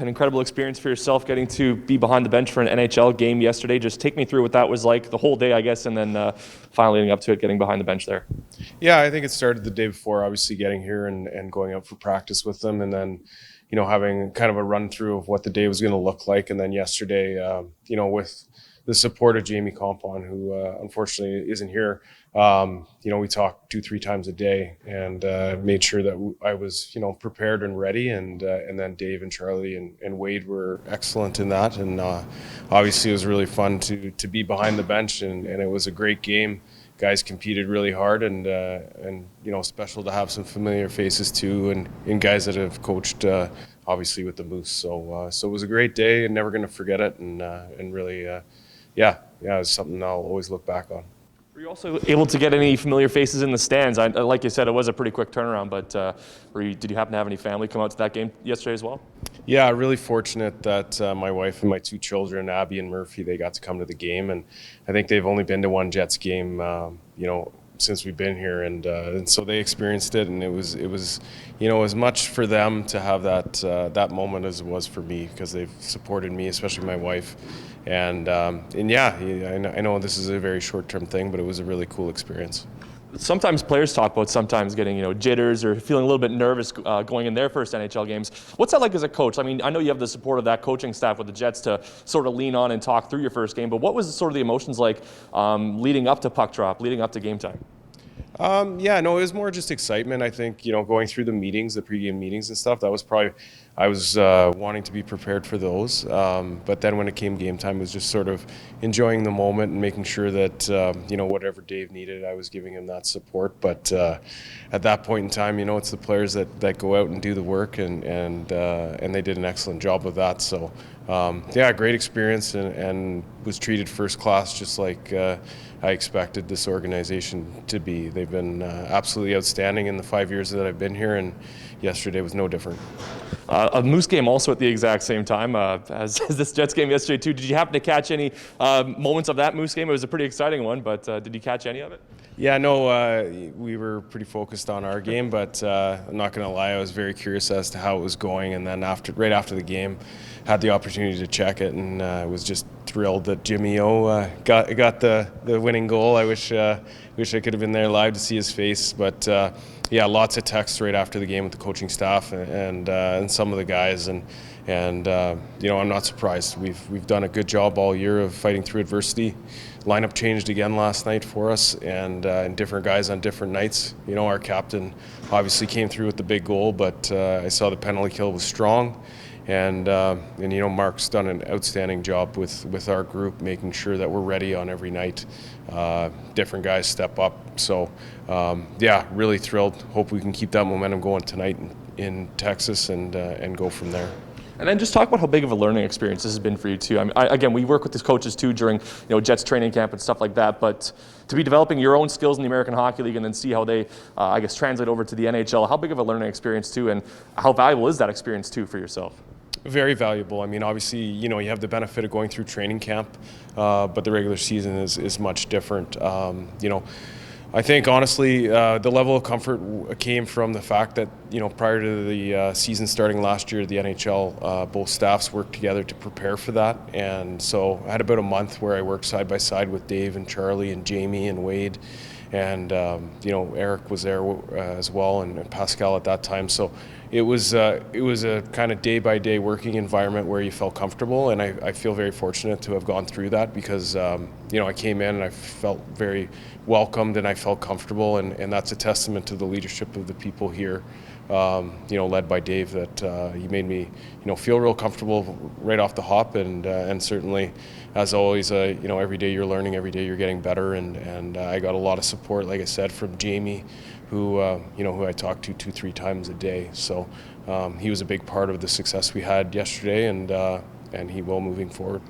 An incredible experience for yourself getting to be behind the bench for an NHL game yesterday. Just take me through what that was like the whole day, I guess, and then finally leading up to it, getting behind the bench there. Yeah, I think it started the day before, obviously getting here and going out for practice with them, and then, having kind of a run through of what the day was going to look like. And then yesterday, with the support of Jamie Compon, who unfortunately isn't here, we talked 2-3 times a day and made sure that I was, prepared and ready. And then Dave and Charlie and Wade were excellent in that. And obviously it was really fun to be behind the bench, and it was a great game. Guys competed really hard, and special to have some familiar faces too, and guys that have coached obviously with the Moose. So it was a great day, and never going to forget it, and really, it's something I'll always look back on. Were you also able to get any familiar faces in the stands? Like you said, it was a pretty quick turnaround, but did you happen to have any family come out to that game yesterday as well? Yeah, really fortunate that my wife and my 2 children, Abby and Murphy, they got to come to the game, and I think they've only been to one Jets game, since we've been here, and so they experienced it, and it was as much for them to have that moment as it was for me, because they've supported me, especially my wife, and yeah, I know this is a very short-term thing, but it was a really cool experience. Sometimes players talk about sometimes getting jitters or feeling a little bit nervous going in their first NHL games. What's that like as a coach? I mean, I know you have the support of that coaching staff with the Jets to sort of lean on and talk through your first game, but what was sort of the emotions like leading up to puck drop, leading up to game time? It was more just excitement. I think, going through the meetings, the pregame meetings and stuff, that was probably, I was wanting to be prepared for those. But then when it came game time, it was just sort of enjoying the moment and making sure that, whatever Dave needed, I was giving him that support. But at that point in time, it's the players that go out and do the work, and they did an excellent job of that. So, great experience, and was treated first class, just like I expected this organization to be. They've been absolutely outstanding in the 5 years that I've been here, and yesterday was no different. A Moose game also at the exact same time as this Jets game yesterday too. Did you happen to catch any moments of that Moose game? It was a pretty exciting one, but did you catch any of it? Yeah, no, we were pretty focused on our game, but I'm not going to lie, I was very curious as to how it was going, and then right after the game, had the opportunity to check it, and was just thrilled that Jimmy O got the winning goal. I wish I could have been there live to see his face, but lots of texts right after the game with the coaching staff and some of the guys, and I'm not surprised. We've done a good job all year of fighting through adversity. Lineup changed again last night for us, and different guys on different nights. Our captain obviously came through with the big goal, but I saw the penalty kill was strong. And Mark's done an outstanding job with our group, making sure that we're ready on every night. Different guys step up. So, really thrilled. Hope we can keep that momentum going tonight in Texas and go from there. And then just talk about how big of a learning experience this has been for you too. I mean, again, we work with these coaches too during Jets training camp and stuff like that. But to be developing your own skills in the American Hockey League and then see how they, translate over to the NHL, how big of a learning experience too, and how valuable is that experience too for yourself? Very valuable. I mean, obviously, you have the benefit of going through training camp, but the regular season is much different. I think, honestly, the level of comfort came from the fact that, prior to the season starting last year, the NHL, both staffs worked together to prepare for that. And so I had about a month where I worked side by side with Dave and Charlie and Jamie and Wade. And, Eric was there as well, and Pascal at that time. So it was a kind of day-by-day working environment where you felt comfortable, and I feel very fortunate to have gone through that because, I came in and I felt very welcomed and I felt comfortable, and that's a testament to the leadership of the people here, led by Dave, that he made me, feel real comfortable right off the hop, and certainly, as always, every day you're learning, every day you're getting better, and I got a lot of support, like I said, from Jamie, who I talked to 2-3 times a day. So he was a big part of the success we had yesterday, and he will moving forward.